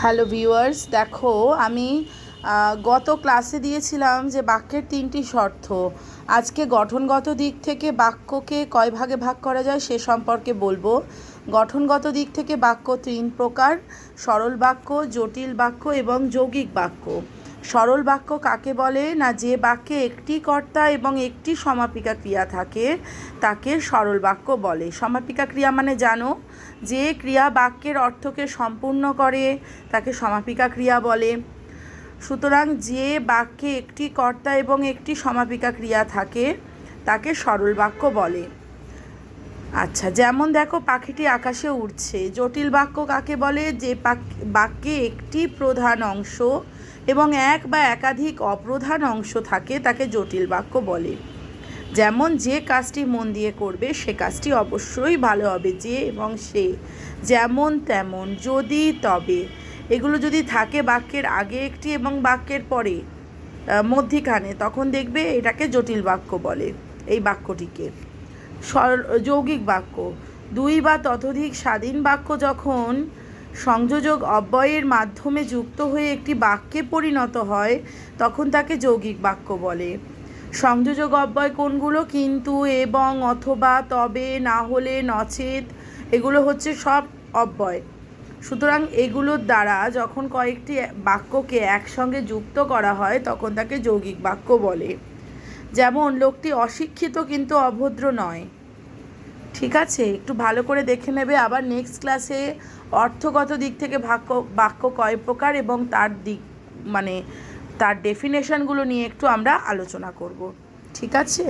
Hello viewers, দেখো আমি গত ক্লাসে দিয়েছিলাম যে বাক্যের তিনটি শর্ত। আজকে গঠনগত দিক থেকে বাক্যকে কয় ভাগে ভাগ করা যায় সে সম্পর্কে বলবো। গঠনগত দিক থেকে বাক্য তিন প্রকার: সরল বাক্য, জটিল বাক্য এবং যৌগিক বাক্য। সরল বাক্য কাকে বলে না, যে বাক্যে একটি কর্তা এবং একটি সমাপিকা ক্রিয়া থাকে তাকে সরল বাক্য বলে। সমাপিকা ক্রিয়া মানে জানো, যে ক্রিয়া বাক্যের অর্থকে সম্পূর্ণ করে তাকে সমাপিকা ক্রিয়া বলে। সুতরাং যে বাক্যে একটি কর্তা এবং একটি সমাপিকা ক্রিয়া থাকে তাকে সরল বাক্য বলে। আচ্ছা, যেমন দেখো পাখিটি আকাশে উড়ছে। জটিল বাক্য কাকে বলে? যে বাক্যে একটি প্রধান অংশ এবং এক বা একাধিক অপ্রধান অংশ থাকে তাকে জটিল বাক্য বলে। যেমন যে কাজটি মন দিয়ে করবে সে কাজটি অবশ্যই ভালো হবে। যে এবং সে, যেমন তেমন, যদি তবে, এগুলো যদি থাকে বাক্যের আগে একটি এবং বাক্যের পরে মধ্যিখানে, তখন দেখবে এটাকে জটিল বাক্য বলে এই বাক্যটিকে। যৌগিক বাক্য: দুই বা ততোধিক স্বাধীন বাক্য যখন সংযোজক অব্যয়ের মাধ্যমে যুক্ত হয়ে একটি বাক্যে পরিণত হয় তখন তাকে যৌগিক বাক্য বলে। সংযোজক অব্যয় কোনগুলো? কিন্তু, এবং, অথবা, তবে, না হলে, নচেত, এগুলো হচ্ছে সব অব্যয়। সুতরাং এগুলোর দ্বারা যখন কয়েকটি বাক্যকে একসঙ্গে যুক্ত করা হয় তখন তাকে যৌগিক বাক্য বলে। যেমন লোকটি অশিক্ষিত কিন্তু অভদ্র নয়। ঠিক আছে, একটু ভালো করে দেখে নেবে। আবার নেক্সট ক্লাসে অর্থগত দিক থেকে বাক্য কয় প্রকার এবং তার দিক তার ডেফিনেশনগুলো নিয়ে একটু আমরা আলোচনা করব। ঠিক আছে।